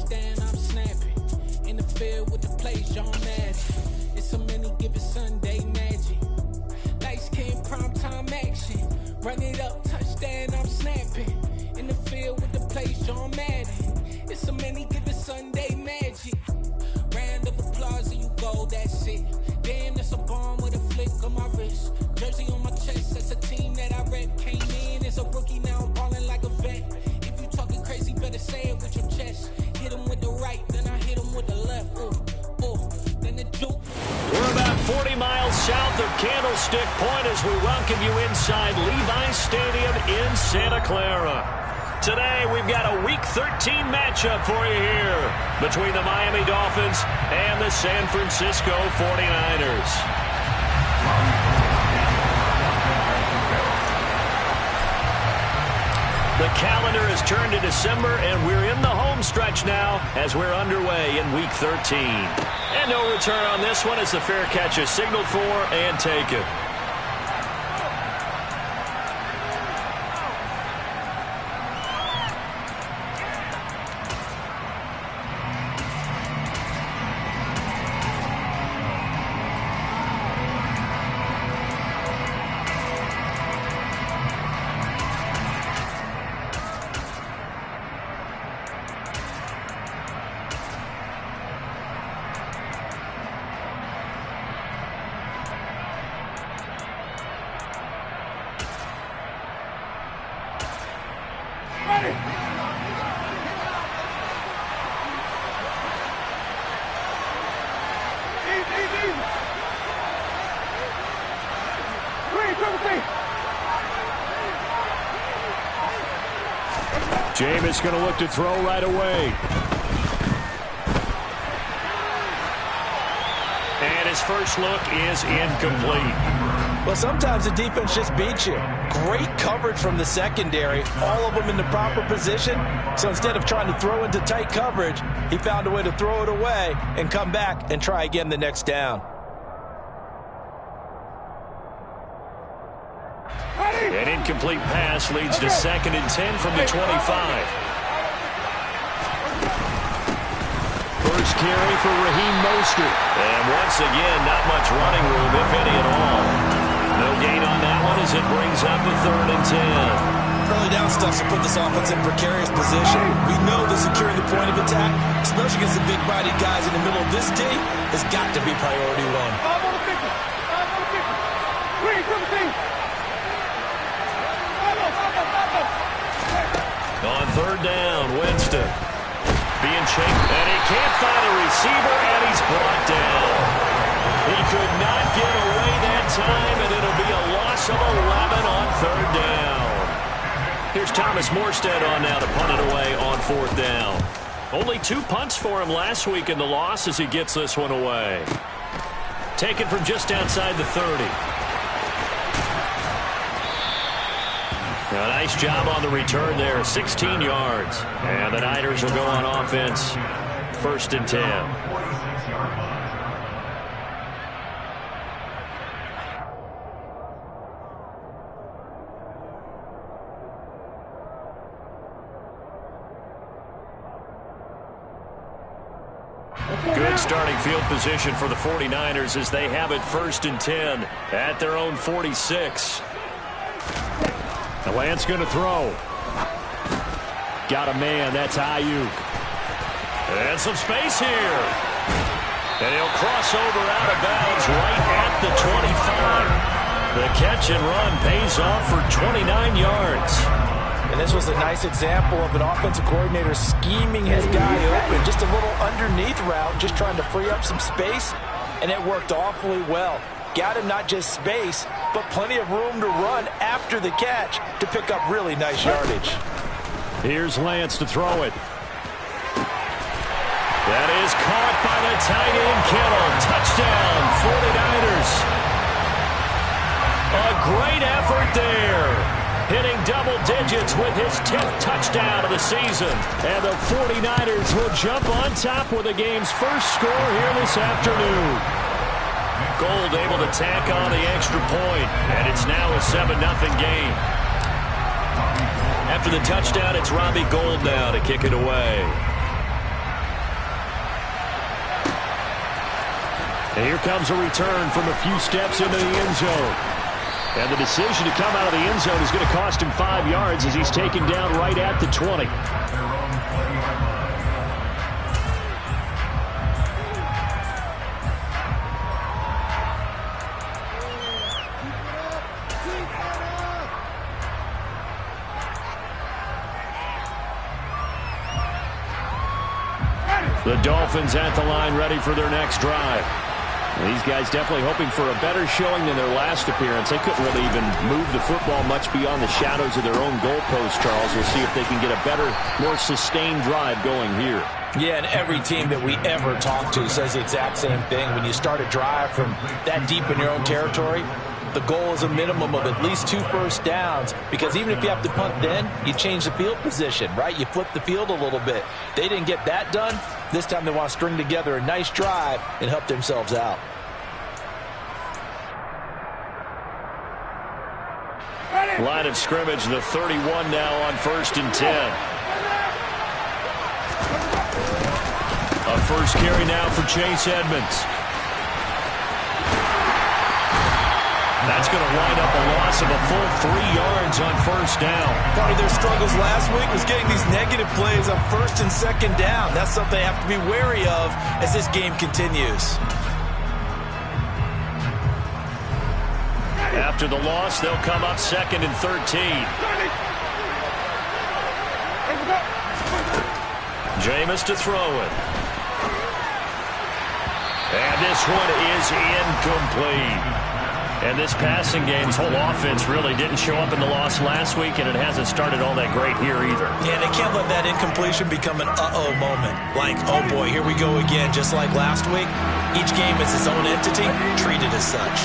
touchdown, I'm snapping. In the field with the plays, John Madden. It's so many given Sunday magic. Light skin, prime time action. Run it up, touchdown, I'm snapping. In the field with the plays, John Madden. It's so many given Sunday magic. Round of applause and you go, that's it. Damn, that's a bomb with a flick on my wrist. Jersey on my chest, that's a team that I rep. Came in as a rookie, now I'm ballin' like a vet. If you talking crazy, better say it with your chest. Hit him with the right, then I hit him with the left. Then the juke. We're about 40 miles south of Candlestick Point as we welcome you inside Levi's Stadium in Santa Clara. Today, we've got a Week 13 matchup for you here between the Miami Dolphins and the San Francisco 49ers. The calendar has turned to December, and we're in the home stretch now as we're underway in Week 13. And no return on this one as the fair catch is signaled for and taken. Jameis going to look to throw right away. And his first look is incomplete. Well, sometimes the defense just beats you. Great coverage from the secondary, all of them in the proper position. So instead of trying to throw into tight coverage, he found a way to throw it away and come back and try again the next down. An incomplete pass leads to 2nd and 10 from the 25. First carry for Raheem Mostert. And once again, not much running room, if any at all. No gain on that one as it brings up a 3rd and 10. Early down stuff to put this offense in precarious position. We know that securing the point of attack, especially against the big-bodied guys in the middle of this D, has got to be priority one. On 3rd down, Winston being chased, and he can't find a receiver, and he's brought down. He could not get away that time, and it'll be a loss of 11 on 3rd down. Here's Thomas Morstead on now to punt it away on 4th down. Only 2 punts for him last week in the loss as he gets this one away. Taken from just outside the 30. A nice job on the return there, 16 yards. And the Niners will go on offense, 1st and 10. Good starting field position for the 49ers as they have it 1st and 10 at their own 46. The Lance going to throw. Got a man. That's Ayuk. And some space here. And he'll cross over out of bounds right at the 25. The catch and run pays off for 29 yards. And this was a nice example of an offensive coordinator scheming his guy open. Just a little underneath route, just trying to free up some space. And it worked awfully well. Got him not just space, but plenty of room to run after the catch to pick up really nice yardage. Here's Lance to throw it. That is caught by the tight end Kittle. Touchdown, 49ers. A great effort there. Hitting double digits with his 10th touchdown of the season. And the 49ers will jump on top with the game's first score here this afternoon. Gold able to tack on the extra point, and it's now a 7-0 game. After the touchdown, it's Robbie Gould now to kick it away. And here comes a return from a few steps into the end zone. And the decision to come out of the end zone is going to cost him 5 yards as he's taken down right at the 20. The Dolphins at the line ready for their next drive. These guys definitely hoping for a better showing than their last appearance. They couldn't really even move the football much beyond the shadows of their own goalpost, Charles. We'll see if they can get a better, more sustained drive going here. Yeah, and every team that we ever talk to says the exact same thing. When you start a drive from that deep in your own territory, the goal is a minimum of at least 2 first downs, because even if you have to punt then, you change the field position, right? You flip the field a little bit. They didn't get that done. This time they want to string together a nice drive and help themselves out. Line of scrimmage, the 31 now on 1st and 10. A first carry now for Chase Edmonds. That's going to wind up a loss of a full 3 yards on 1st down. Part of their struggles last week was getting these negative plays on 1st and 2nd down. That's something they have to be wary of as this game continues. After the loss, they'll come up 2nd and 13. Jameis to throw it. And this one is incomplete. And this passing game's whole offense really didn't show up in the loss last week, and it hasn't started all that great here either. Yeah, they can't let that incompletion become an uh-oh moment. Like, oh boy, here we go again, just like last week. Each game is its own entity, treated as such.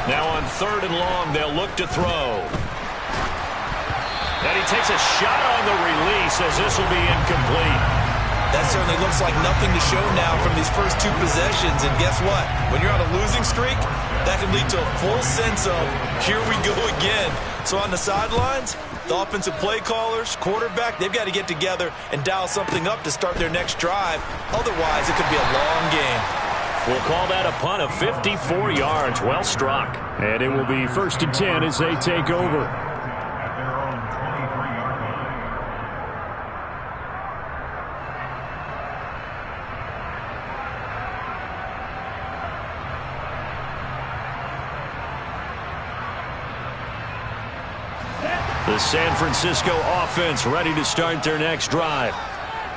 Now on 3rd and long, they'll look to throw. And he takes a shot on the release as this will be incomplete. That certainly looks like nothing to show now from these first 2 possessions. And guess what? When you're on a losing streak, that can lead to a full sense of, here we go again. So on the sidelines, the offensive play callers, quarterback, they've got to get together and dial something up to start their next drive. Otherwise, it could be a long game. We'll call that a punt of 54 yards. Well struck. And it will be 1st and 10 as they take over. The San Francisco offense ready to start their next drive.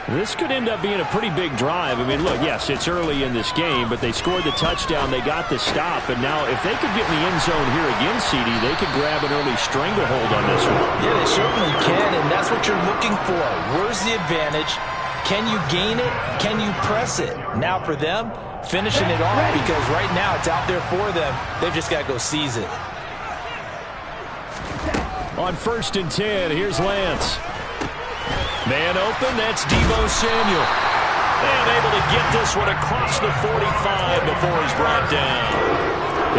This could end up being a pretty big drive. I mean, look, yes, it's early in this game, but they scored the touchdown. They got the stop. And now if they could get in the end zone here again, CD, they could grab an early stranglehold on this one. Yeah, they certainly can, and that's what you're looking for. Where's the advantage? Can you gain it? Can you press it? Now for them, finishing it off, because right now it's out there for them. They've just got to go seize it. On 1st and 10, here's Lance. Man open, that's Deebo Samuel. And able to get this one across the 45 before he's brought down.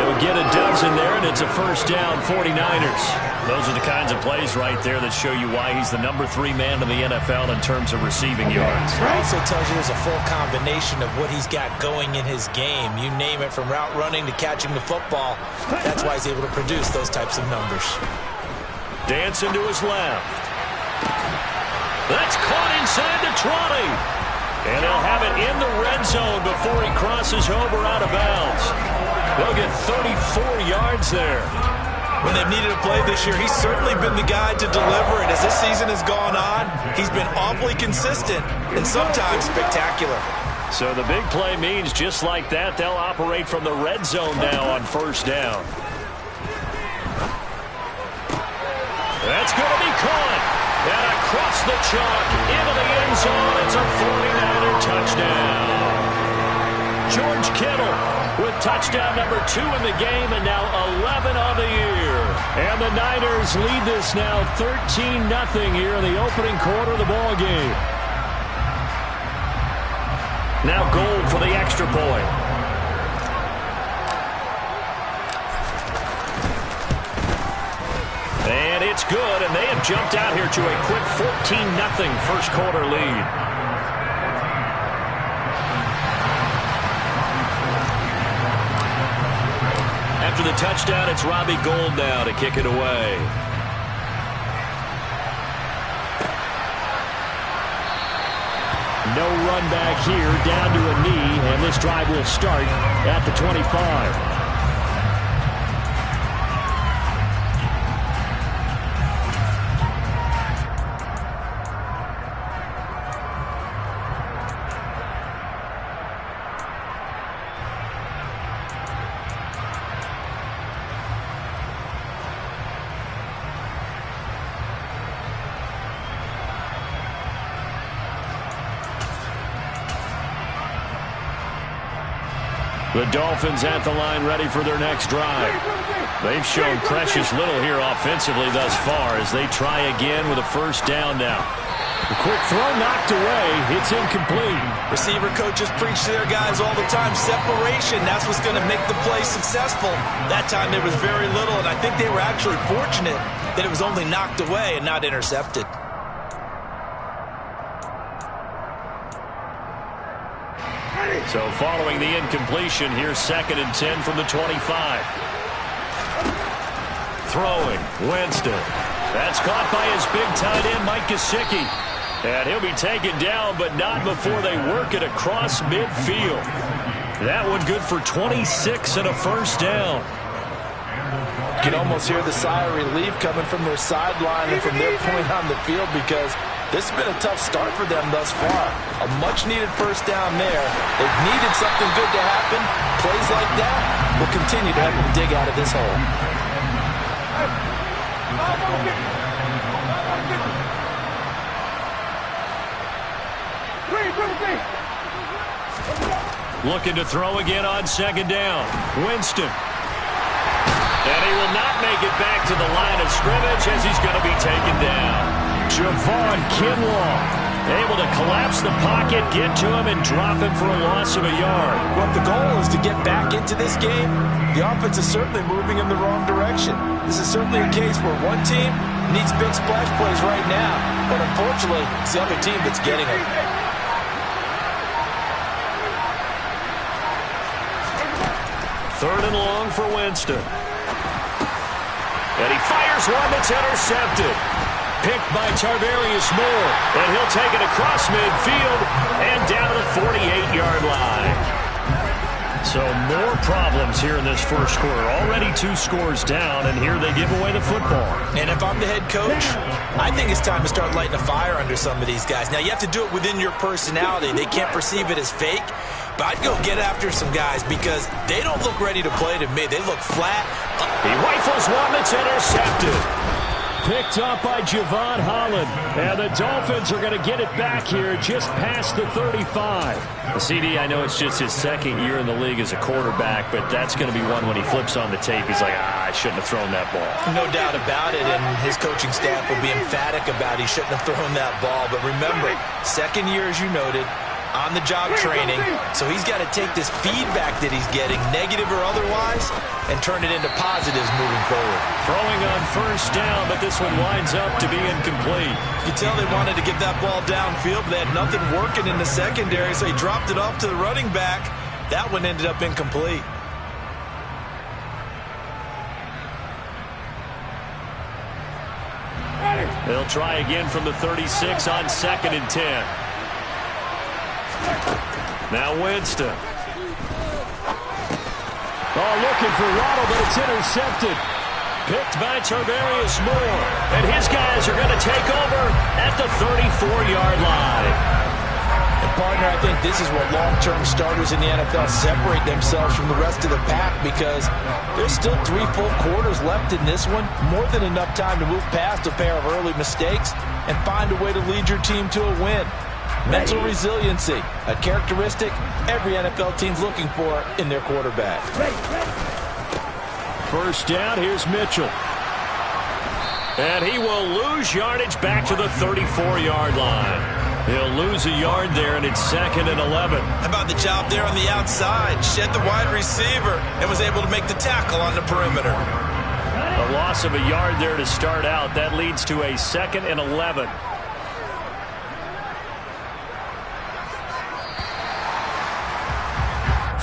He'll get a dozen there, and it's a 1st down, 49ers. Those are the kinds of plays right there that show you why he's the number 3 man in the NFL in terms of receiving yards. It also tells you there's a full combination of what he's got going in his game. You name it, from route running to catching the football. That's why he's able to produce those types of numbers. Dancing to his left. That's caught inside the 20. And he'll have it in the red zone before he crosses over out of bounds. They'll get 34 yards there. When they've needed a play this year, he's certainly been the guy to deliver it. As this season has gone on, he's been awfully consistent and sometimes spectacular. So the big play means just like that, they'll operate from the red zone now on 1st down. That's going to be caught. And across the chalk into the end zone. It's a 49er touchdown. George Kittle with touchdown number 2 in the game, and now 11 on the year. And the Niners lead this now 13-0 here in the opening quarter of the ball game. Now goal for the extra point. And it's good, and they have jumped out here to a quick 14-0 first quarter lead. After the touchdown, it's Robbie Gould now to kick it away. No run back here, down to a knee, and this drive will start at the 25. The Dolphins at the line ready for their next drive. They've shown precious little here offensively thus far as they try again with a first down now. The quick throw knocked away. It's incomplete. Receiver coaches preach to their guys all the time. Separation, that's what's going to make the play successful. That time there was very little, and I think they were actually fortunate that it was only knocked away and not intercepted. So following the incompletion, here's 2nd and 10 from the 25. Throwing, Winston. That's caught by his big tight end, Mike Gesicki. And he'll be taken down, but not before they work it across midfield. That one good for 26 and a first down. You can almost hear the sigh of relief coming from their sideline and from their point on the field, because this has been a tough start for them thus far. A much-needed first down there. They've needed something good to happen. Plays like that will continue to help them dig out of this hole. Looking to throw again on 2nd down. Winston. And he will not make it back to the line of scrimmage as he's going to be taken down. Javon Kinlaw able to collapse the pocket, get to him, and drop him for a loss of a yard. Well, if the goal is to get back into this game, the offense is certainly moving in the wrong direction. This is certainly a case where one team needs big splash plays right now, but unfortunately, it's the other team that's getting it. Third and long for Winston. And he fires one that's intercepted. Picked by Tarvarius Moore. And he'll take it across midfield and down to the 48-yard line. So more problems here in this first quarter. Already 2 scores down, and here they give away the football. And if I'm the head coach, I think it's time to start lighting a fire under some of these guys. Now, you have to do it within your personality. They can't perceive it as fake. But I'd go get after some guys because they don't look ready to play to me. They look flat. He rifles one that's intercepted. Picked up by Javon Holland. And the Dolphins are going to get it back here just past the 35. The CD, I know it's just his 2nd year in the league as a quarterback, but that's going to be one when he flips on the tape. He's like, I shouldn't have thrown that ball. No doubt about it, and his coaching staff will be emphatic about he shouldn't have thrown that ball. But remember, 2nd year, as you noted, on-the-job training, so he's got to take this feedback that he's getting, negative or otherwise, and turn it into positives moving forward. Throwing on first down, but this one winds up to be incomplete. You can tell they wanted to get that ball downfield, but they had nothing working in the secondary, so he dropped it off to the running back. That one ended up incomplete. They'll try again from the 36 on 2nd and 10. Now Winston. Oh, looking for Waddle, but it's intercepted. Picked by Tarvarius Moore. And his guys are going to take over at the 34-yard line. And partner, I think this is where long-term starters in the NFL separate themselves from the rest of the pack, because there's still 3 full quarters left in this one. More than enough time to move past a pair of early mistakes and find a way to lead your team to a win. Mental resiliency, a characteristic every NFL team's looking for in their quarterback. First down, here's Mitchell. And he will lose yardage back to the 34-yard line. He'll lose a yard there, and it's 2nd and 11. How about the job there on the outside? Shed the wide receiver and was able to make the tackle on the perimeter. A loss of a yard there to start out. That leads to a 2nd and 11.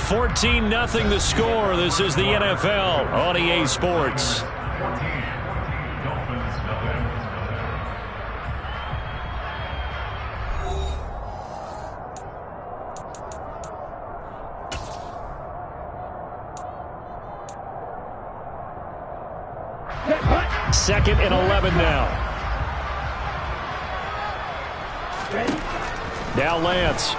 $14-0 the score. This is the NFL on EA Sports. Second and 11 now. Now Lance.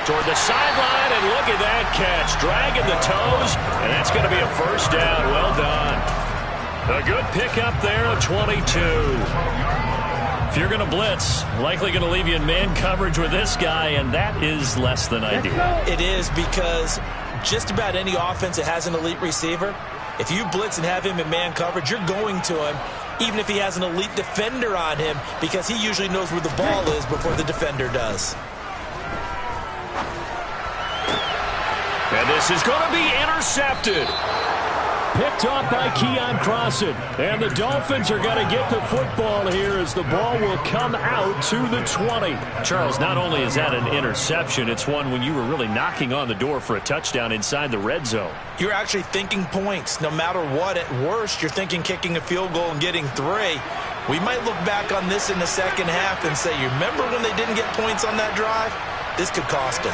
Toward the sideline, and look at that catch. Dragging the toes, and that's going to be a first down. Well done. A good pickup there of 22. If you're going to blitz, likely going to leave you in man coverage with this guy, and that is less than ideal. It is, because just about any offense that has an elite receiver, if you blitz and have him in man coverage, you're going to him, even if he has an elite defender on him, because he usually knows where the ball is before the defender does. And this is going to be intercepted. Picked off by Keon Crossan. And the Dolphins are going to get the football here as the ball will come out to the 20. Charles, not only is that an interception, it's one when you were really knocking on the door for a touchdown inside the red zone. You're actually thinking points. No matter what, at worst, you're thinking kicking a field goal and getting 3. We might look back on this in the second half and say, you remember when they didn't get points on that drive? This could cost them.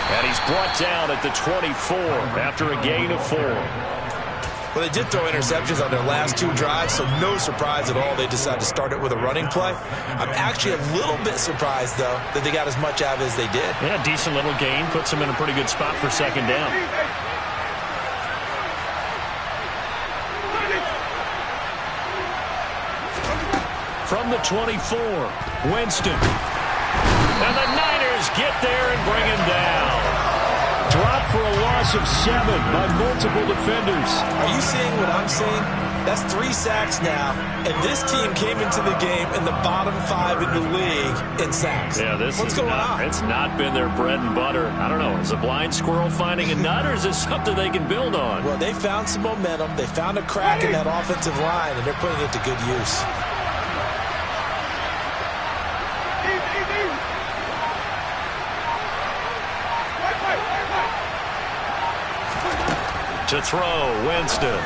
And he's brought down at the 24 after a gain of 4. Well, they did throw interceptions on their last 2 drives, so no surprise at all they decided to start it with a running play. I'm actually a little bit surprised, though, that they got as much out of it as they did. Yeah, decent little gain. Puts them in a pretty good spot for second down. From the 24, Winston. And the Niners get there and bring him down. Drop for a loss of 7 by multiple defenders. Are you seeing what I'm seeing? That's 3 sacks now, and this team came into the game in the bottom 5 in the league in sacks. Yeah, What's going on? It's not been their bread and butter. I don't know. Is a blind squirrel finding a nut, or is this something they can build on? Well, they found some momentum. They found a crack in that offensive line, and they're putting it to good use. To throw, Winston.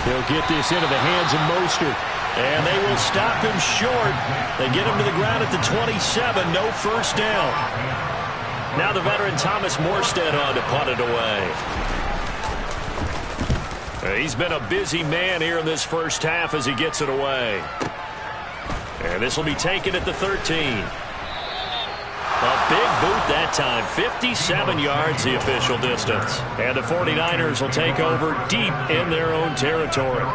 He'll get this into the hands of Mostert. And they will stop him short. They get him to the ground at the 27. No first down. Now the veteran Thomas Morstead on to punt it away. He's been a busy man here in this first half as he gets it away. And this will be taken at the 13. A big boot that time. 57 yards the official distance. And the 49ers will take over deep in their own territory.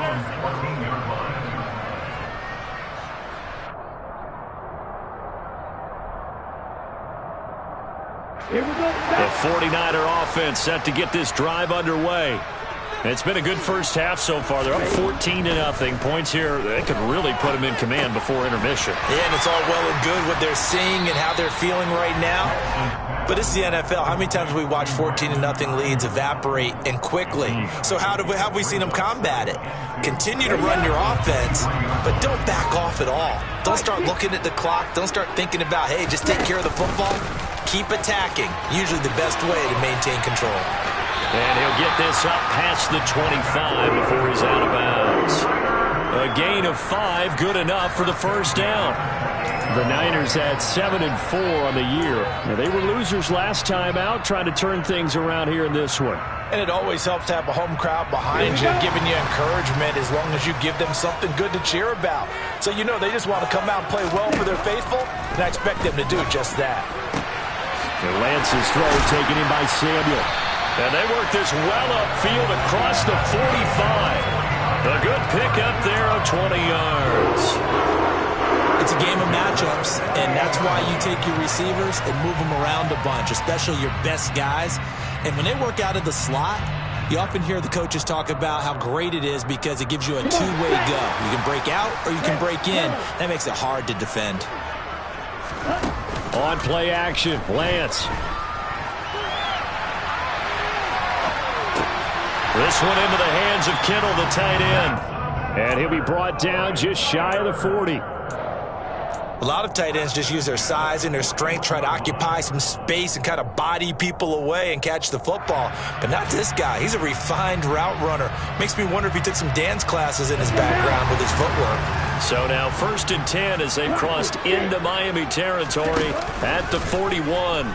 The 49er offense set to get this drive underway. It's been a good first half so far. They're up 14-0. Points here, they could really put them in command before intermission. Yeah, and it's all well and good what they're seeing and how they're feeling right now. But it's the NFL. How many times have we watched 14-0 leads evaporate and quickly? So how have we seen them combat it? Continue to run your offense, but don't back off at all. Don't start looking at the clock. Don't start thinking about, hey, just take care of the football. Keep attacking. Usually the best way to maintain control. And he'll get this up past the 25 before he's out of bounds. A gain of 5, good enough for the first down. The Niners had 7-4 on the year. Now, they were losers last time out, trying to turn things around here in this one. And it always helps to have a home crowd behind you, giving you encouragement as long as you give them something good to cheer about. So you know they just want to come out and play well for their faithful, and I expect them to do just that. And Lance's throw taken in by Samuel. And they work this well upfield across the 45. A good pickup there of 20 yards. It's a game of matchups, and that's why you take your receivers and move them around a bunch, especially your best guys. And when they work out of the slot, you often hear the coaches talk about how great it is because it gives you a two-way go. You can break out or you can break in. That makes it hard to defend. On play action, Lance. This one into the hands of Kittle, the tight end. And he'll be brought down just shy of the 40. A lot of tight ends just use their size and their strength, try to occupy some space and kind of body people away and catch the football. But not this guy. He's a refined route runner. Makes me wonder if he took some dance classes in his background with his footwork. So now 1st and 10 as they've crossed into Miami territory at the 41.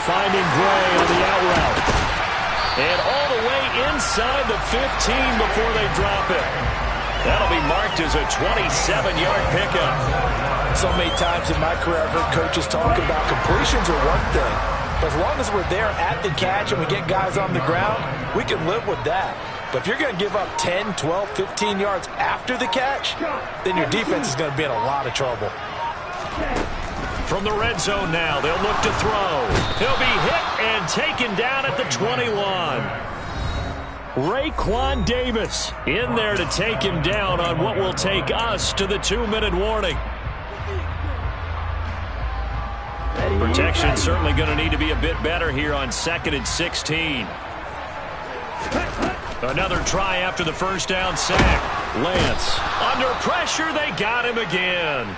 Finding Gray on the out route. And all the way inside the 15 before they drop it. That'll be marked as a 27-yard pickup. So many times in my career I've heard coaches talk about completions are one thing. But as long as we're there at the catch and we get guys on the ground, we can live with that. But if you're going to give up 10, 12, 15 yards after the catch, then your defense is going to be in a lot of trouble. From the red zone now, they'll look to throw. He'll be hit and taken down at the 21. Raekwon Davis in there to take him down on what will take us to the 2-minute warning. Protection certainly going to need to be a bit better here on 2nd and 16. Another try after the first down sack. Lance under pressure. They got him again.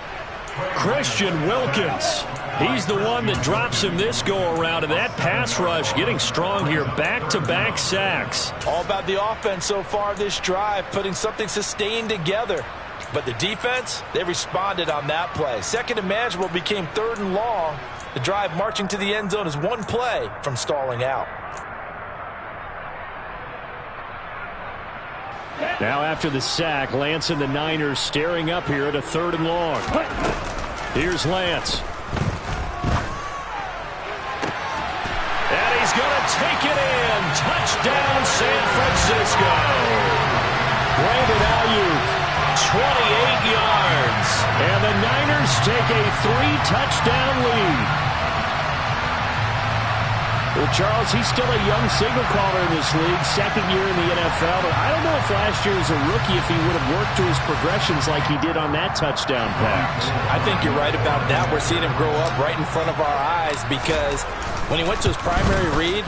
Christian Wilkins. He's the one that drops him this go-around, and that pass rush getting strong here. Back-to-back sacks. All about the offense so far this drive, putting something sustained together. But the defense, they responded on that play. 2nd and manageable became 3rd and long. The drive marching to the end zone is one play from stalling out. Now after the sack, Lance and the Niners staring up here at a 3rd and long. Here's Lance. And he's going to take it in. Touchdown, San Francisco. Brandon Ayuk, 28 yards. And the Niners take a 3-touchdown lead. Well, Charles, he's still a young signal caller in this league, 2nd year in the NFL. But I don't know if last year as a rookie, if he would have worked through his progressions like he did on that touchdown pass. I think you're right about that. We're seeing him grow up right in front of our eyes because when he went to his primary read,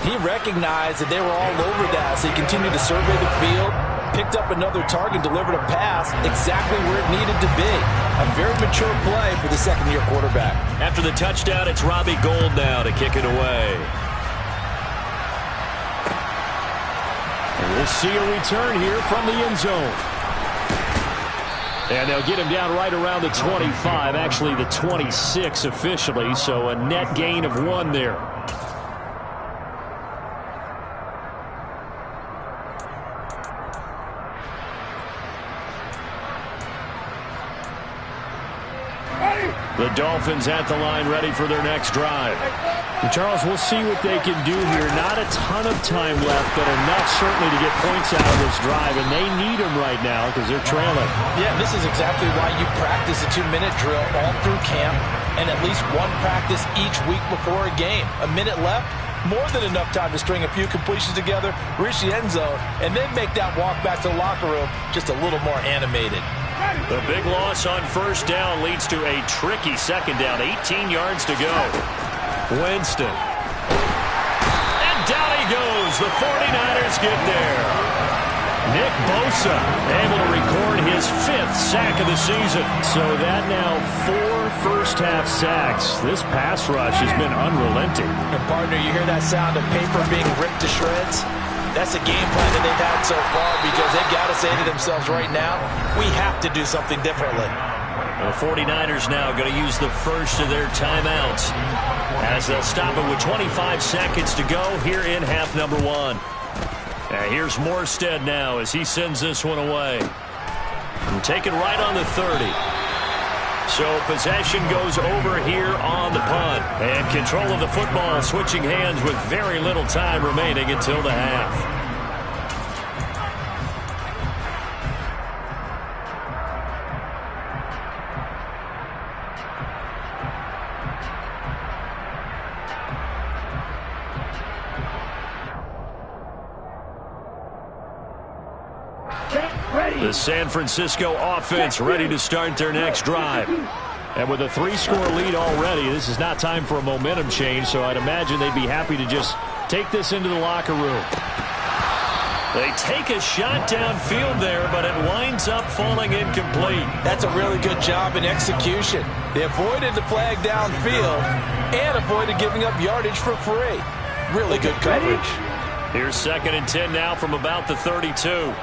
he recognized that they were all over that. So he continued to survey the field, picked up another target, delivered a pass exactly where it needed to be. A very mature play for the 2nd-year quarterback. After the touchdown, it's Robbie Gould now to kick it away. And we'll see a return here from the end zone. And they'll get him down right around the 25, actually the 26 officially, so a net gain of 1 there. The Dolphins at the line ready for their next drive. And Charles, we'll see what they can do here. Not a ton of time left, but enough certainly to get points out of this drive, and they need them right now because they're trailing. Yeah, this is exactly why you practice a 2-minute drill all through camp and at least one practice each week before a game. A minute left, more than enough time to string a few completions together, reach the end zone, and then make that walk back to the locker room just a little more animated. The big loss on 1st down leads to a tricky 2nd down. 18 yards to go. Winston. And down he goes. The 49ers get there. Nick Bosa able to record his 5th sack of the season. So that now 4 first-half sacks. This pass rush has been unrelenting. And partner, you hear that sound of paper being ripped to shreds? That's a game plan that they've had so far because they've got to say to themselves right now, we have to do something differently. The 49ers now going to use the first of their timeouts as they'll stop it with 25 seconds to go here in half number 1. And here's Morstead now as he sends this one away. And taken right on the 30. So possession goes over here on the punt. And control of the football switching hands with very little time remaining until the half. The San Francisco offense ready to start their next drive. And with a 3-score lead already, this is not time for a momentum change, so I'd imagine they'd be happy to just take this into the locker room. They take a shot downfield there, but it winds up falling incomplete. That's a really good job in execution. They avoided the flag downfield and avoided giving up yardage for free. Really good coverage. Here's 2nd and 10 now from about the 32.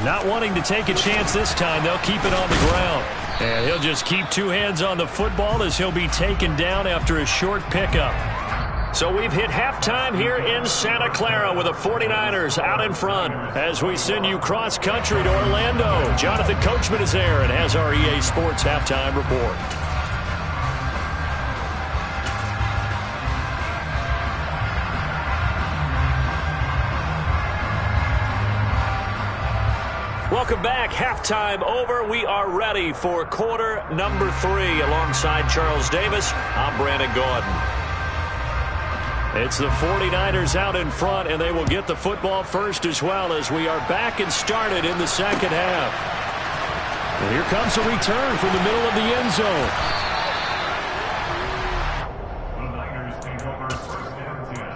Not wanting to take a chance this time, they'll keep it on the ground. And he'll just keep 2 hands on the football as he'll be taken down after a short pickup. So we've hit halftime here in Santa Clara with the 49ers out in front as we send you cross-country to Orlando. Jonathan Coachman is there and has our EA Sports halftime report. Welcome back. Halftime over. We are ready for quarter number 3 alongside Charles Davis. I'm Brandon Gordon. It's the 49ers out in front, and they will get the football first as well as we are back and started in the second half. And here comes a return from the middle of the end zone. The Niners take over 1st and 10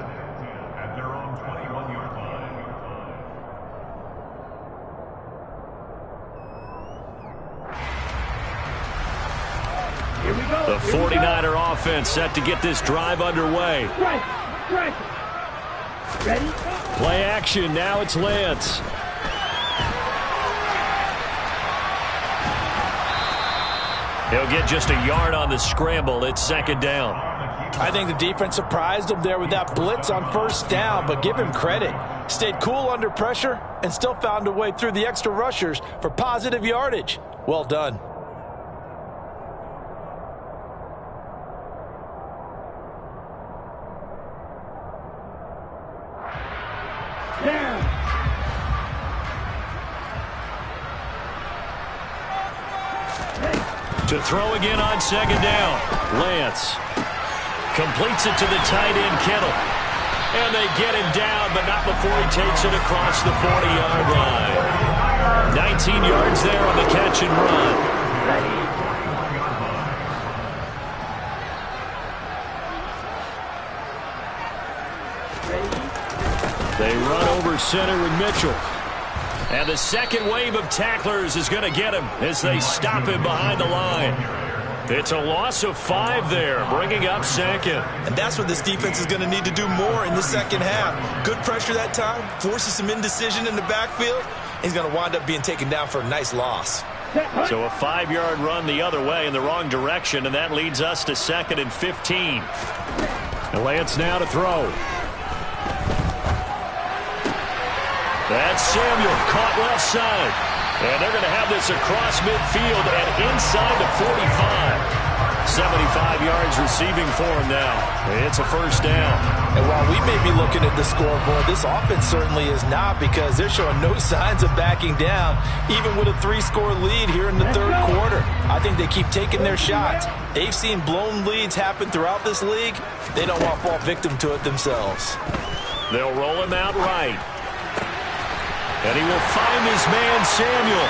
at their own 21-yard line. Here we go. The 49er offense set to get this drive underway. Ready? Play action. Now it's Lance. He'll get just a yard on the scramble. It's 2nd down. I think the defense surprised him there with that blitz on 1st down, but give him credit. Stayed cool under pressure and still found a way through the extra rushers for positive yardage. Well done. To throw again on 2nd down. Lance completes it to the tight end, Kittle. And they get him down, but not before he takes it across the 40-yard line. 19 yards there on the catch and run. They run over center with Mitchell. And the second wave of tacklers is going to get him as they stop him behind the line. It's a loss of 5 there, bringing up 2nd. And that's what this defense is going to need to do more in the second half. Good pressure that time, forces some indecision in the backfield. He's going to wind up being taken down for a nice loss. So a 5-yard run the other way in the wrong direction, and that leads us to 2nd and 15. And Lance now to throw. That's Samuel, caught left side. And they're going to have this across midfield and inside the 45. 75 yards receiving for him now. It's a 1st down. And while we may be looking at the scoreboard, this offense certainly is not, because they're showing no signs of backing down, even with a 3-score lead here in the 3rd quarter. I think they keep taking their shots. They've seen blown leads happen throughout this league. They don't want to fall victim to it themselves. They'll roll him out right. And he will find his man, Samuel.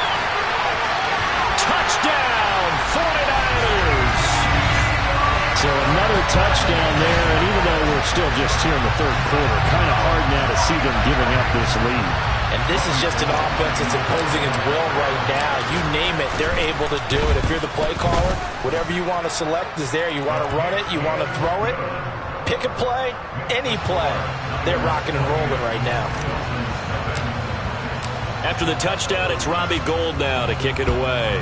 Touchdown, 49ers! So another touchdown there, and even though we're still just here in the 3rd quarter, kind of hard now to see them giving up this lead. And this is just an offense that's imposing its will right now. You name it, they're able to do it. If you're the play caller, whatever you want to select is there. You want to run it, you want to throw it, pick a play, any play. They're rocking and rolling right now. After the touchdown, it's Robbie Gould now to kick it away.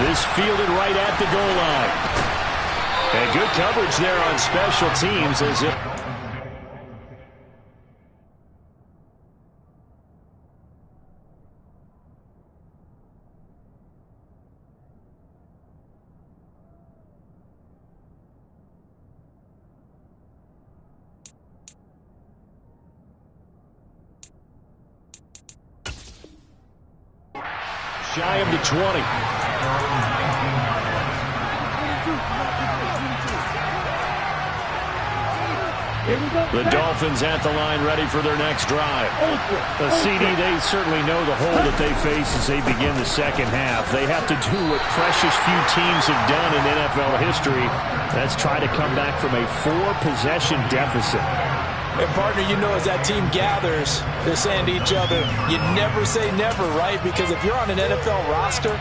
This fielded right at the goal line. And good coverage there on special teams as it... Shy of the 20. The Dolphins at the line ready for their next drive. CD, they certainly know the hole that they face as they begin the second half. They have to do what precious few teams have done in NFL history. That's try to come back from a 4-possession deficit. And, partner, you know, as that team gathers, they're saying to each other, you never say never, right? Because if you're on an NFL roster,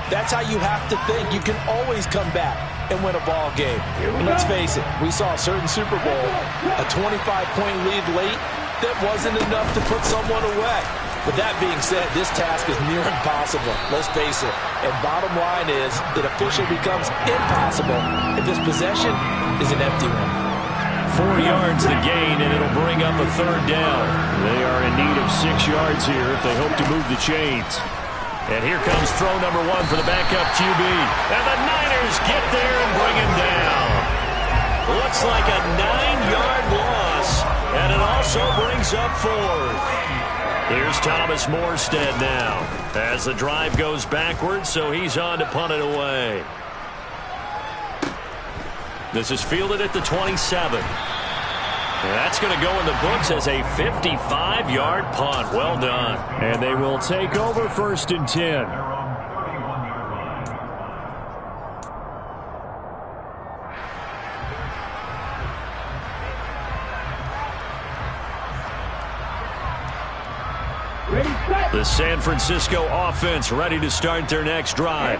that's how you have to think. You can always come back and win a ball game. And let's face it, we saw a certain Super Bowl, a 25-point lead late, that wasn't enough to put someone away. But that being said, this task is near impossible. Let's face it. And bottom line is, it officially becomes impossible if this possession is an empty one. 4 yards the gain, and it'll bring up a third down. They are in need of 6 yards here if they hope to move the chains. And here comes throw number 1 for the backup QB. And the Niners get there and bring him down. Looks like a 9-yard loss, and it also brings up 4th. Here's Thomas Morstead now as the drive goes backwards, so he's on to punt it away. This is fielded at the 27. And that's going to go in the books as a 55-yard punt. Well done. And they will take over 1st and 10. The San Francisco offense ready to start their next drive.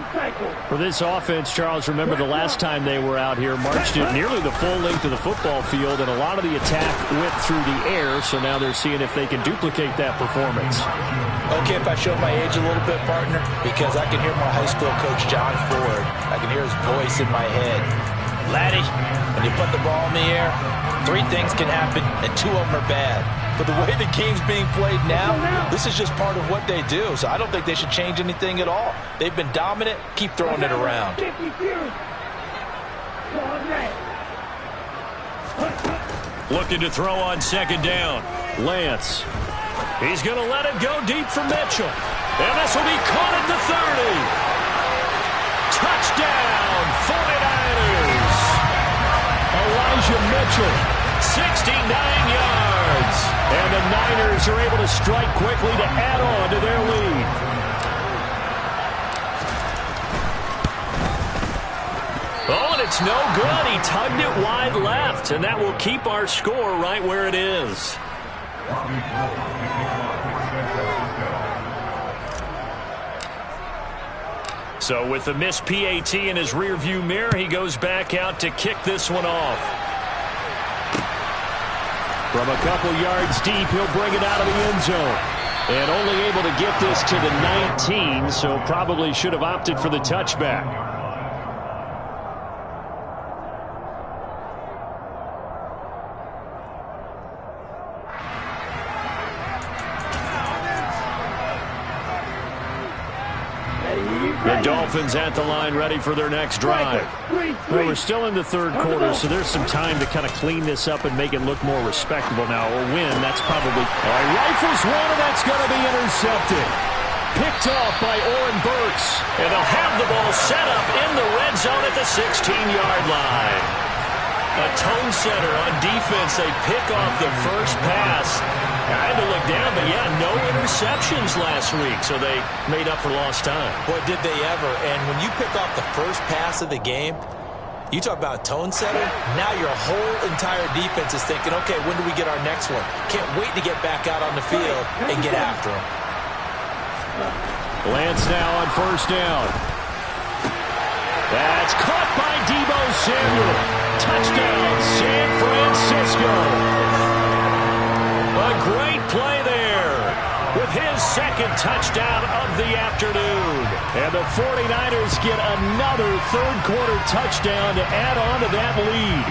For this offense, Charles, remember the last time they were out here, marched it nearly the full length of the football field, and a lot of the attack went through the air, so now they're seeing if they can duplicate that performance. Okay, if I show my age a little bit, partner, because I can hear my high school coach, John Ford. I can hear his voice in my head. Laddie, when you put the ball in the air, 3 things can happen, and 2 of them are bad. But the way the game's being played now, this is just part of what they do. So I don't think they should change anything at all. They've been dominant. Keep throwing it around. Looking to throw on 2nd down. Lance. He's going to let it go deep for Mitchell. And this will be caught at the 30. Touchdown, 49ers. Elijah Mitchell. 69 yards. And the Niners are able to strike quickly to add on to their lead. Oh, and it's no good. He tugged it wide left, and that will keep our score right where it is. So with the missed PAT in his rearview mirror, he goes back out to kick this one off. From a couple yards deep, he'll bring it out of the end zone. And only able to get this to the 19, so probably should have opted for the touchback. The Dolphins at the line ready for their next drive. Well, we're still in the 3rd quarter, so there's some time to kind of clean this up and make it look more respectable now. Or win, that's probably... Rifles one, and that's going to be intercepted. Picked off by Oren Burks. And they'll have the ball set up in the red zone at the 16-yard line. A tone setter on defense. They pick off the first pass. I had to look down, but yeah, no interceptions last week, so they made up for lost time. Boy, did they ever. And when you pick off the first pass of the game, you talk about a tone setter, now your whole entire defense is thinking, okay, when do we get our next one? Can't wait to get back out on the field and get after them. Lance now on 1st down. That's caught by Deebo Samuel. Touchdown, San Francisco. A great play there with his 2nd touchdown of the afternoon. And the 49ers get another 3rd quarter touchdown to add on to that lead.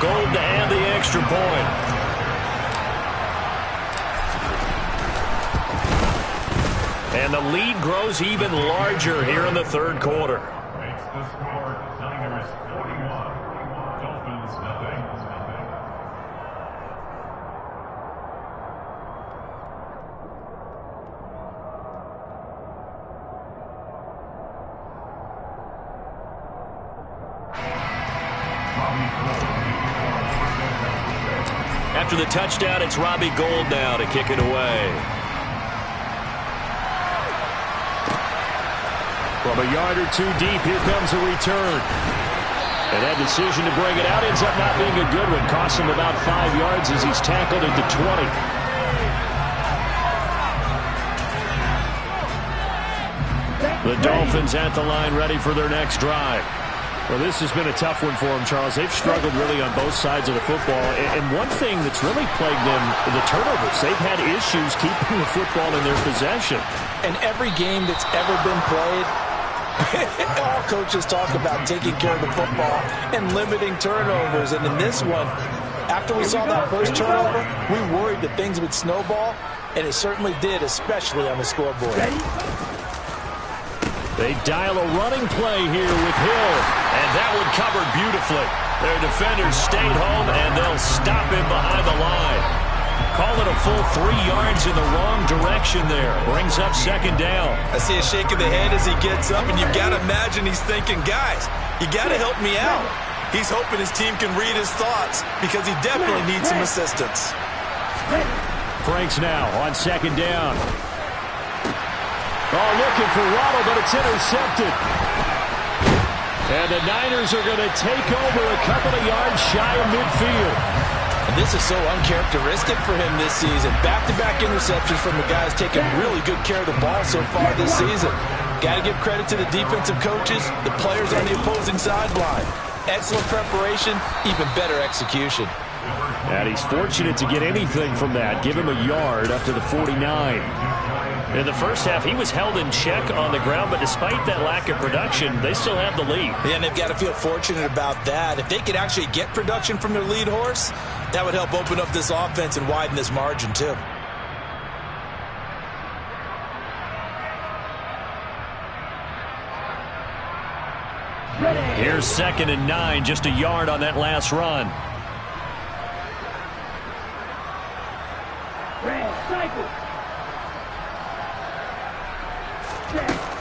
Gold to add the extra point. And the lead grows even larger here in the 3rd quarter. Makes the score Niners 41, Dolphins nothing. after the touchdown, it's Robbie Gould now to kick it away. From a yard or two deep, here comes a return. And that decision to bring it out ends up not being a good one. Costs him about 5 yards as he's tackled at the 20. The Dolphins at the line, ready for their next drive. Well, this has been a tough one for them, Charles. They've struggled really on both sides of the football. And one thing that's really plagued them, the turnovers. They've had issues keeping the football in their possession. And every game that's ever been played, all coaches talk about taking care of the football and limiting turnovers. And in this one, after we saw that first turnover, we worried that things would snowball, and it certainly did, especially on the scoreboard. They dial a running play here with Hill, and that one covered beautifully. Their defenders stayed home, and they'll stop him behind the line. Call it a full 3 yards in the wrong direction there. Brings up second down. I see a shake of the head as he gets up, and you've got to imagine he's thinking, guys, you got to help me out. He's hoping his team can read his thoughts because he definitely needs some assistance. Franks now on second down. Oh, looking for Waddle, but it's intercepted. And the Niners are going to take over a couple of yards shy of midfield. And this is so uncharacteristic for him this season. Back-to-back interceptions from the guys taking really good care of the ball so far this season. Got to give credit to the defensive coaches, the players on the opposing sideline. Excellent preparation, even better execution. And he's fortunate to get anything from that. Give him a yard up to the 49. In the first half, he was held in check on the ground, but despite that lack of production, they still have the lead. Yeah, and they've got to feel fortunate about that. If they could actually get production from their lead horse, that would help open up this offense and widen this margin, too. Here's 2nd and 9, just a yard on that last run.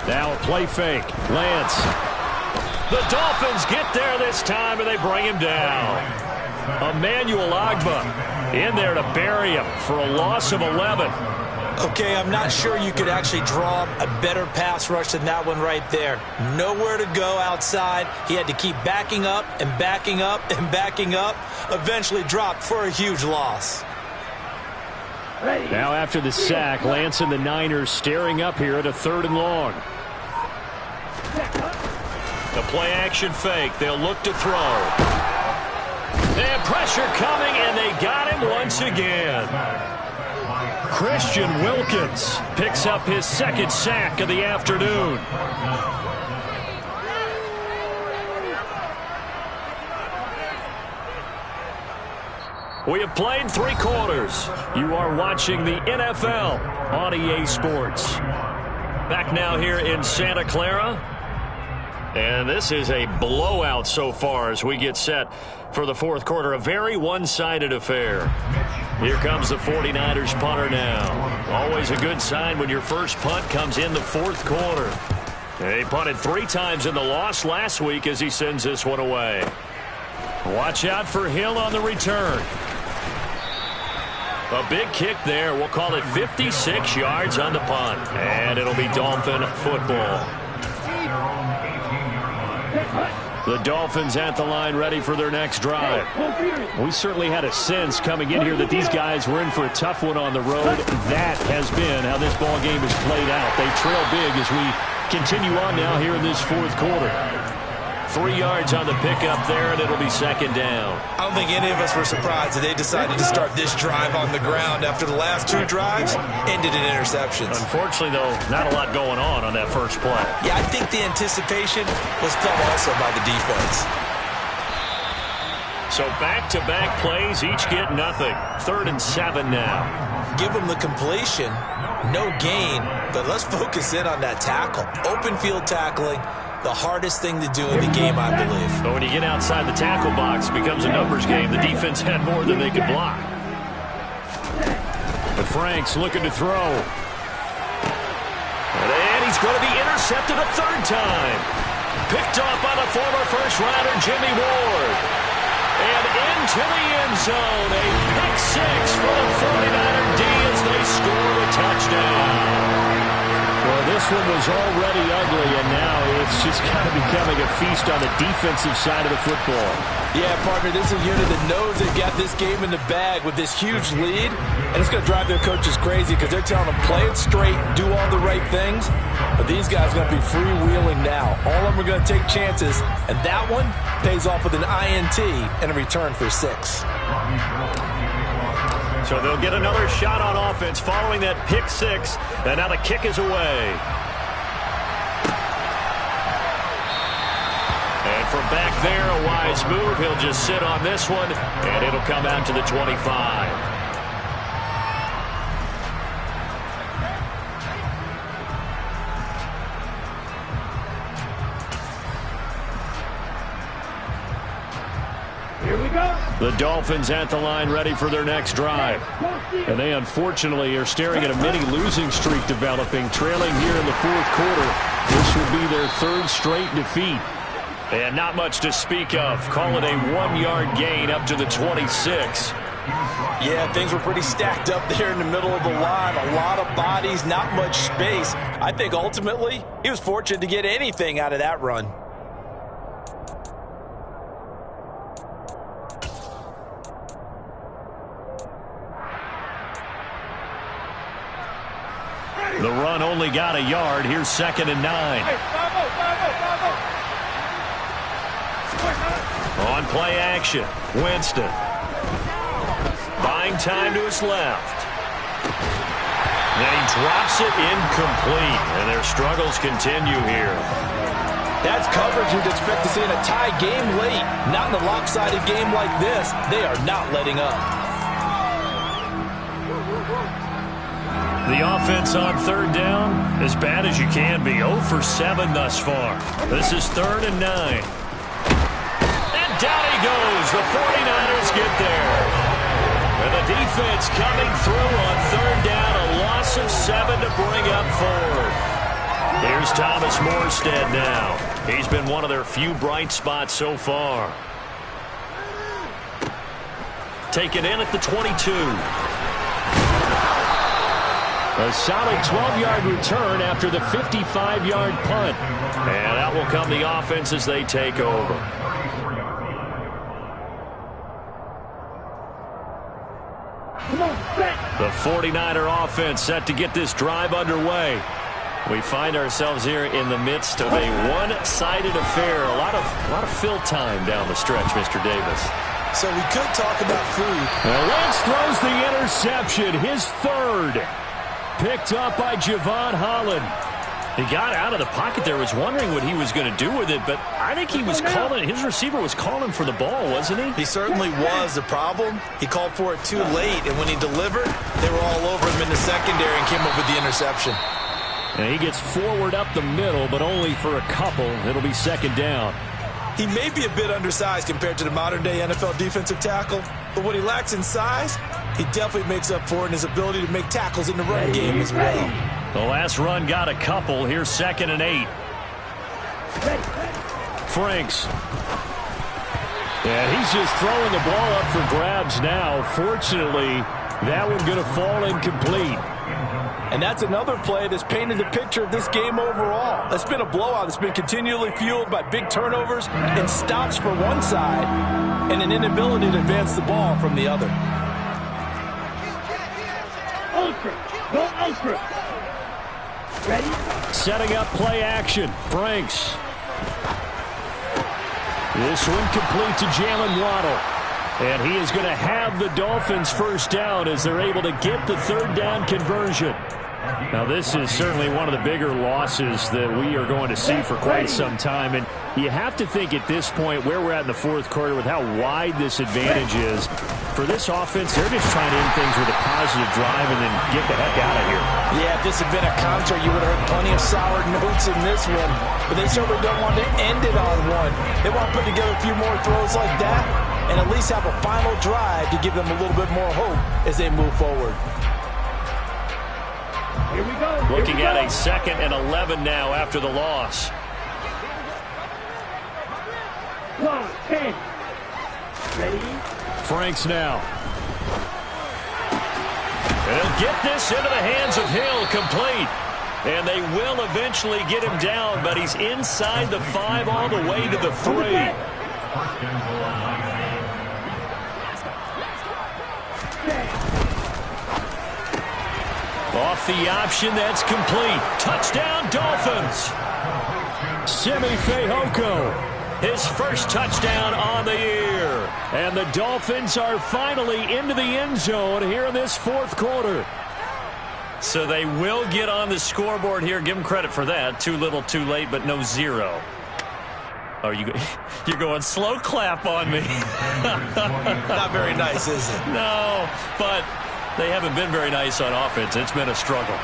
Now a play fake. Lance. The Dolphins get there this time, and they bring him down. Emmanuel Ogbah in there to bury him for a loss of 11. Okay, I'm not sure you could actually draw a better pass rush than that one right there. Nowhere to go outside. He had to keep backing up and backing up and backing up. Eventually dropped for a huge loss. Now after the sack, Lance and the Niners staring up here at a 3rd and long. The play action fake. They'll look to throw. And pressure coming, and they got him once again. Christian Wilkins picks up his 2nd sack of the afternoon. We have played 3 quarters. You are watching the NFL on EA Sports. Back now here in Santa Clara. And this is a blowout so far as we get set for the 4th quarter. A very one-sided affair. Here comes the 49ers punter now. Always a good sign when your first punt comes in the 4th quarter. He punted 3 times in the loss last week as he sends this one away. Watch out for Hill on the return. A big kick there. We'll call it 56 yards on the punt. And it'll be Dolphin football. The Dolphins at the line, ready for their next drive. We certainly had a sense coming in here that these guys were in for a tough one on the road. That has been how this ball game has played out. They trail big as we continue on now here in this 4th quarter. 3 yards on the pickup there, and it'll be 2nd down. I don't think any of us were surprised that they decided to start this drive on the ground after the last 2 drives ended in interceptions. Unfortunately, though, not a lot going on that first play. Yeah, I think the anticipation was felt also by the defense. So back-to-back plays, each get nothing. 3rd and 7 now. Give them the completion, no gain, but let's focus in on that tackle. Open field tackling. The hardest thing to do in the game, I believe. But when you get outside the tackle box, it becomes a numbers game. The defense had more than they could block. But Franks looking to throw. And he's going to be intercepted a 3rd time. Picked off by the former first-rounder, Jimmy Ward. And into the end zone. A pick six for the 49er D as they score a touchdown. Well, this one was already ugly, and now it's just kind of becoming a feast on the defensive side of the football. Yeah, partner, this is a unit that knows they've got this game in the bag with this huge lead, and it's going to drive their coaches crazy because they're telling them play it straight, do all the right things, but these guys are going to be freewheeling now. All of them are going to take chances, and that one pays off with an INT and a return for 6. So they'll get another shot on offense following that pick six, and now the kick is away. And from back there, a wise move. He'll just sit on this one, and it'll come out to the 25. The Dolphins at the line ready for their next drive. And they unfortunately are staring at a mini losing streak developing, trailing here in the fourth quarter. This will be their third straight defeat. And not much to speak of. Call it a 1-yard gain up to the 26. Yeah, things were pretty stacked up there in the middle of the line. A lot of bodies, not much space. I think ultimately he was fortunate to get anything out of that run. The run only got a yard. Here's 2nd and 9. On play action, Winston. Buying time to his left. Then he drops it incomplete, and their struggles continue here. That's coverage you'd expect to see in a tie game late. Not in a lopsided game like this. They are not letting up. The offense on 3rd down, as bad as you can be. 0 for 7 thus far. This is 3rd and 9. And down he goes. The 49ers get there. And the defense coming through on 3rd down. A loss of 7 to bring up 4th. Here's Thomas Morstead now. He's been one of their few bright spots so far. Taken in at the 22. A solid 12-yard return after the 55-yard punt. And that will come the offense as they take over. The 49er offense set to get this drive underway. We find ourselves here in the midst of a one-sided affair. A lot of fill time down the stretch, Mr. Davis. So we could talk about food. Well, Lance throws the interception, his 3rd. Picked up by Javon Holland. He got out of the pocket there, was wondering what he was going to do with it, but I think he was calling, his receiver was calling for the ball, wasn't he? He certainly was. The problem, he called for it too late, and when he delivered, they were all over him in the secondary and came up with the interception. And he gets forward up the middle, but only for a couple. It'll be 2nd down. He may be a bit undersized compared to the modern-day NFL defensive tackle, but what he lacks in size, he definitely makes up for it in his ability to make tackles in the run game as well. The last run got a couple. Here's 2nd and 8. Franks. And he's just throwing the ball up for grabs now. Fortunately, that one going to fall incomplete. And that's another play that's painted the picture of this game overall. It's been a blowout. It's been continually fueled by big turnovers and stops for one side and an inability to advance the ball from the other. Ultra. Go ultra. Ready? Setting up play action. Franks. This one complete to Jalen Waddle. And he is going to have the Dolphins first down as they're able to get the 3rd down conversion. Now, this is certainly one of the bigger losses that we are going to see for quite some time. And you have to think at this point where we're at in the fourth quarter with how wide this advantage is. For this offense, they're just trying to end things with a positive drive and then get the heck out of here. Yeah, if this had been a counter, you would have heard plenty of sour notes in this one. But they certainly don't want to end it on one. They want to put together a few more throws like that and at least have a final drive to give them a little bit more hope as they move forward. Here we go. Looking at a 2nd and 11 now after the loss. 10. Franks now. They'll get this into the hands of Hill, complete. And they will eventually get him down, but he's inside the 5 all the way to the 3. Off the option, that's complete. Touchdown, Dolphins. Simi Fehoko, his first touchdown on the year. And the Dolphins are finally into the end zone here in this fourth quarter. So they will get on the scoreboard here. Give them credit for that. Too little, too late, but no 0. Oh, you're going slow clap on me. Not very nice, is it? No, but they haven't been very nice on offense. It's been a struggle.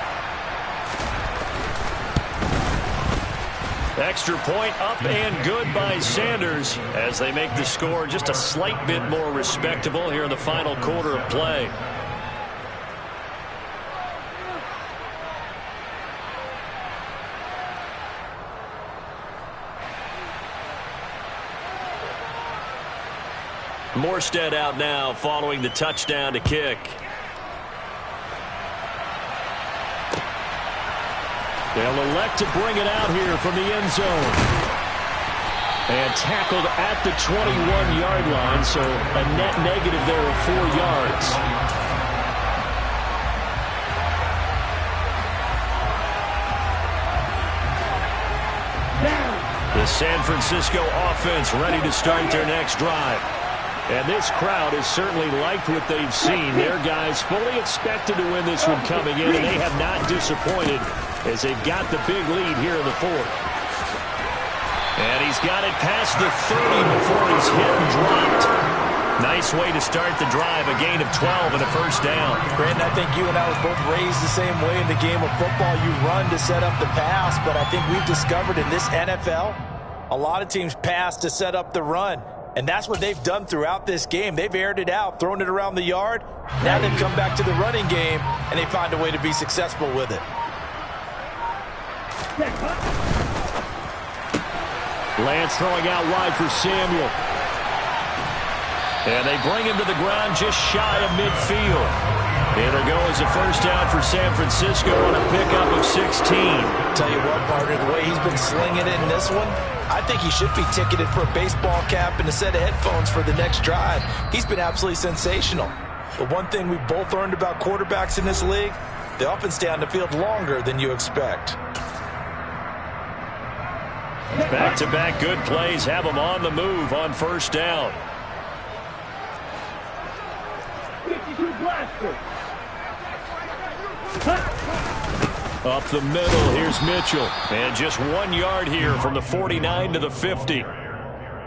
Extra point up and good by Sanders as they make the score just a slight bit more respectable here in the final quarter of play. Morstead out now following the touchdown to kick. They'll elect to bring it out here from the end zone. And tackled at the 21-yard line, so a net negative there of 4 yards. The San Francisco offense ready to start their next drive. And this crowd has certainly liked what they've seen. Their guys fully expected to win this one coming in, and they have not disappointed as they've got the big lead here in the fourth. And he's got it past the 30 before he's hit and dropped. Nice way to start the drive, a gain of 12 and a first down. Brandon, I think you and I were both raised the same way in the game of football. You run to set up the pass, but I think we've discovered in this NFL, a lot of teams pass to set up the run. And that's what they've done throughout this game. They've aired it out, thrown it around the yard. Now they've come back to the running game, and they find a way to be successful with it. Lance throwing out wide for Samuel. And they bring him to the ground just shy of midfield. It'll go as a first down for San Francisco on a pickup of 16. Tell you what, partner, the way he's been slinging it in this one, I think he should be ticketed for a baseball cap and a set of headphones for the next drive. He's been absolutely sensational. But one thing we both learned about quarterbacks in this league, they often stay on the field longer than you expect. Back-to-back good plays have them on the move on first down. 52 blaster. Up the middle, here's Mitchell. And just 1 yard here from the 49 to the 50.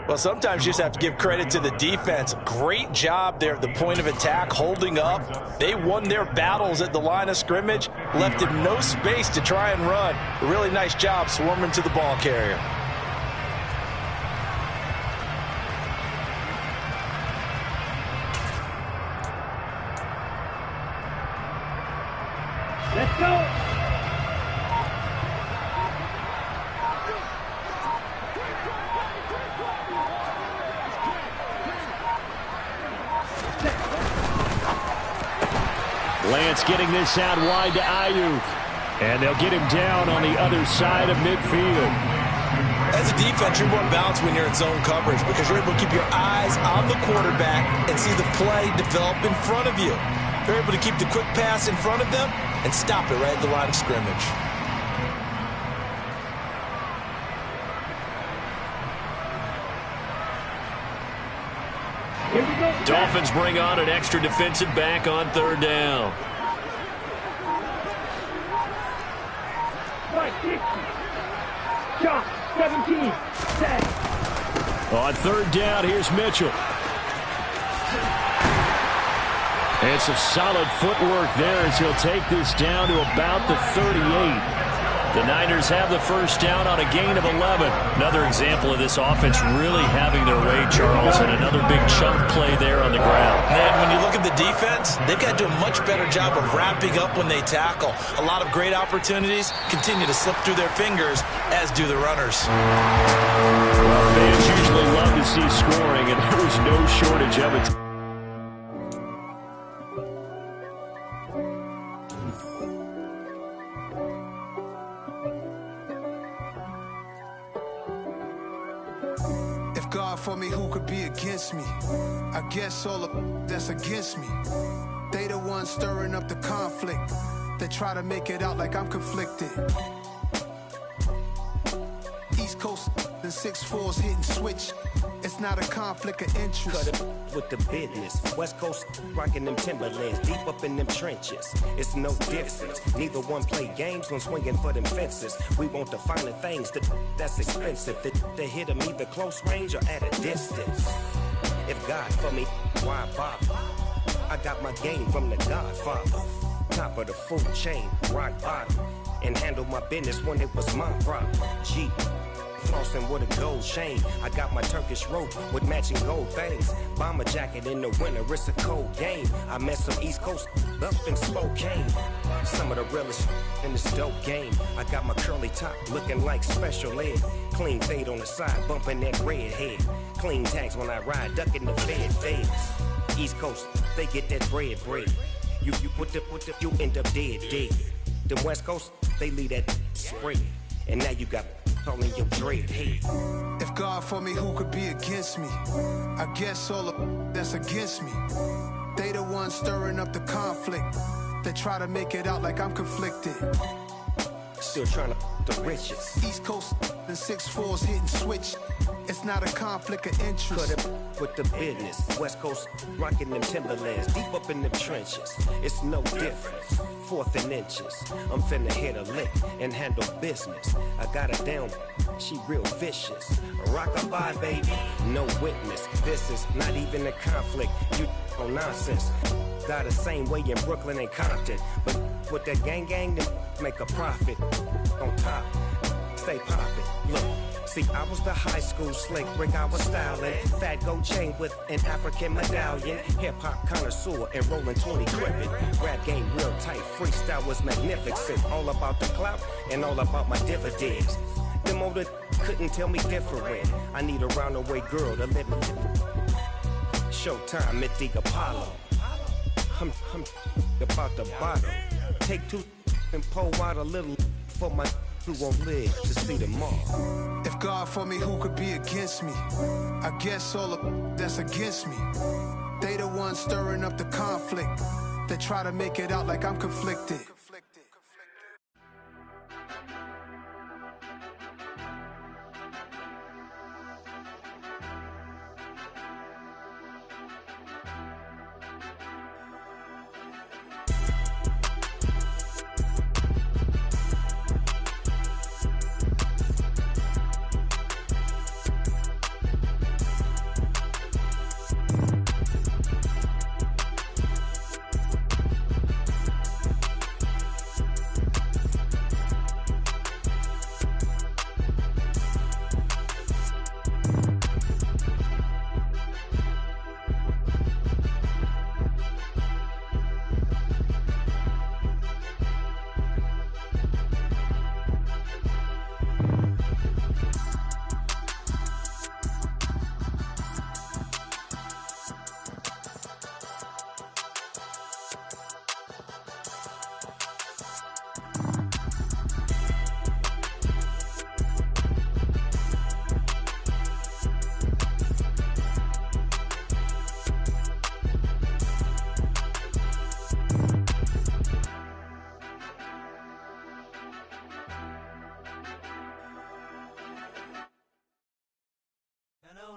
Well, sometimes you just have to give credit to the defense. Great job there at the point of attack, holding up. They won their battles at the line of scrimmage, left him no space to try and run. A really nice job swarming to the ball carrier. Let's go. Lance getting this out wide to Ayuk. And they'll get him down on the other side of midfield. As a defense, you're more balanced when you're in zone coverage because you're able to keep your eyes on the quarterback and see the play develop in front of you. You're able to keep the quick pass in front of them and stop it right at the line of scrimmage. Dolphins bring on an extra defensive back on third down. Shot 17. Set. On third down, here's Mitchell. And some solid footwork there as he'll take this down to about the 38. The Niners have the first down on a gain of 11. Another example of this offense really having their way, Charles, and another big chunk play there on the ground. And when you look at the defense, they've got to do a much better job of wrapping up when they tackle. A lot of great opportunities continue to slip through their fingers, as do the runners. Well, fans usually love to see scoring, and there was no shortage of it. God for me, who could be against me? I guess all of that's against me. They the ones stirring up the conflict. They try to make it out like I'm conflicted. East Coast and 6'4's hitting switch. It's not a conflict of interest. Cut it with the business. West Coast rocking them Timberlands, deep up in them trenches. It's no difference. Neither one play games when swinging for them fences. We want the finer things that's expensive. They hit them either close range or at a distance. If God for me, why bother? I got my game from the Godfather. Top of the food chain, rock bottom. And handle my business when it was my problem. G. Flossing with a gold chain. I got my Turkish rope with matching gold things. Bomber jacket in the winter, it's a cold game. I met some East Coast up in Spokane. Some of the realest in this dope game. I got my curly top looking like special ed. Clean fade on the side, bumping that red head. Clean tags when I ride, ducking the feds. East Coast, they get that bread. You put the, you end up dead. The West Coast, they leave that spread. And now you got all in your dread head. If God for me, who could be against me? I guess all of that's against me. They the ones stirring up the conflict. They try to make it out like I'm conflicted. Still trying to the riches. East Coast and 6'4's hitting switch. It's not a conflict of interest. Cut it with the business. West Coast rocking them Timberlands, deep up in them trenches. It's no difference. 4th and inches. I'm finna hit a lick and handle business. I got her down, she real vicious. Rock-a-bye, baby, no witness. This is not even a conflict. You on nonsense. Got the same way in Brooklyn and Compton. But with that gang, then make a profit. On top, stay poppin'. Look. See, I was the high school slick Rick, I was styling. Fat gold chain with an African medallion. Hip-hop connoisseur and rolling 20 crippin'. Rap game real tight, freestyle was magnificent. All about the clout and all about my dividends. Them older couldn't tell me different. I need a roundaway girl to let me. Showtime at the Apollo. I'm about the bottle. Take 2 and pour out a little for my who won't live to see tomorrow. If God for me, who could be against me? I guess all of that's against me. They the ones stirring up the conflict. They try to make it out like I'm conflicted.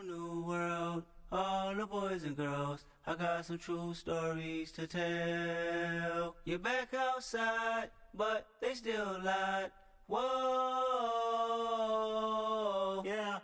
New world, all the boys and girls, I got some true stories to tell. You're back outside, but they still lied. Whoa, yeah.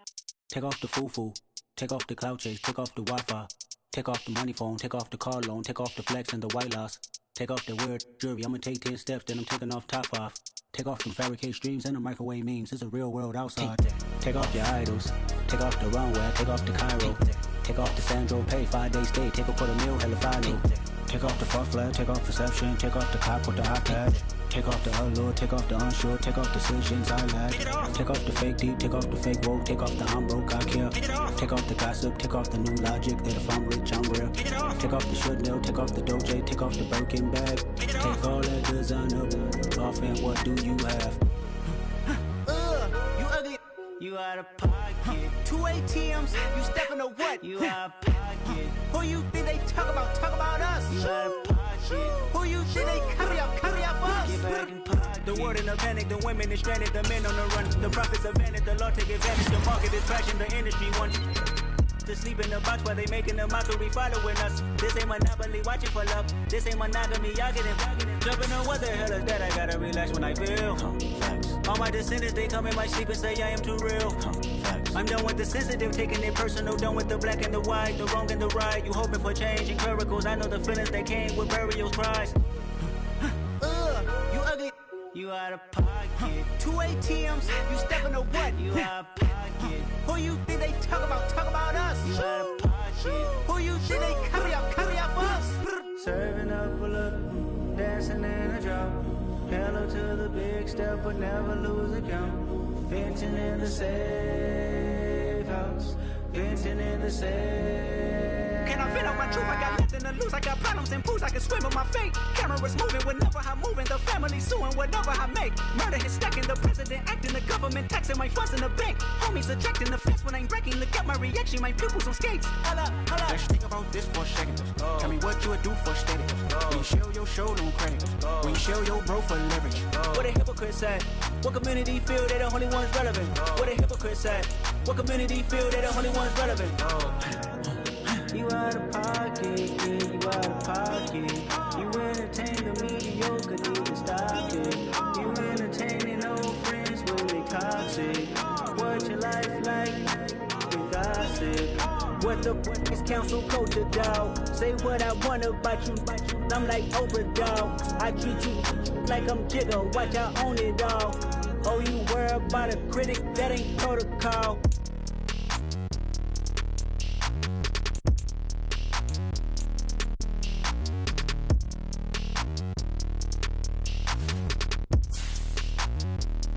Take off the foo-foo, Take off the cloud chase, take off the Wi-Fi. Take off the money phone, take off the car loan, take off the flex and the white loss. Take off the weird jewelry, I'ma take 10 steps, then I'm taking off top off. Take off them fabricate streams and the microwave memes, it's a real world outside. Take off your idols, take off the runway, take off the Cairo. Take off the Sandro pay, 5-day stay, take a $250,000, hella final. Take off the fuck flag, take off perception, take off the cop with the iPad. Take off the allure, take off the unsure, take off decisions I lack. Take off the fake deep, take off the fake woke, take off the I'm broke, I care. Take off the gossip, take off the new logic that if I'm rich, I'm real. Take off the Chanel, take off the Doja, take off the Birkin bag. Take all that designer off and what do you have? You ugly. You out of pocket. 2 ATMs, you stepping to what? You out of pocket. Who you think they talk about us? You out of pocket. Who you think they carry out for us? Get back in pocket. The world in a panic, the women is stranded, the men on the run. The profits are vanished, the law take advantage. The market is crashing, the industry wants to sleep in the box while they making a mockery following us. This ain't monopoly, watching for love. This ain't monogamy, y'all getting jumping on what the hell is that? I gotta relax when I feel. All my descendants, they come in my sleep and say I am too real. I'm done with the sensitive, taking it personal. Done with the black and the white, the wrong and the right. You hoping for change and miracles. I know the feelings that came with burial cries. You ugly. You out of pocket. 2 ATMs, you stepping to what? You out of pocket. Who you think they talk about us? You out of pocket. Who you think they carry out for us? Serving up a look, dancing in a drop. Hello to the big step, but never lose a count. Venting in the safe house. Venting in the safe. Can I vent out my truth? I got nothing to lose. I got problems and pools. I can swim with my fate. Cameras moving whenever I'm moving. The family suing whatever I make. Murder is stacking. The president acting. The government taxing my funds in the bank. Homies ejecting the fence when I'm breaking. Look at my reaction. My pupils on skates. Hold up. Let's think about this for a second. Tell me what you would do for status. When you show your show, no credit. When you show your bro for leverage. What a hypocrite said. What community feel they the only ones relevant? What a hypocrite said. What community feel they the only ones relevant? You out of pocket, yeah, you out of pocket. You entertain the mediocre, need to stop it. You entertaining old friends when they toxic. What your life like? You gossip. What the fuck is council culture, dog? Say what I want about you, I'm like Oprah, dog. I treat you like I'm Jigga, watch I own it all. Oh, you worry about a critic, that ain't protocol.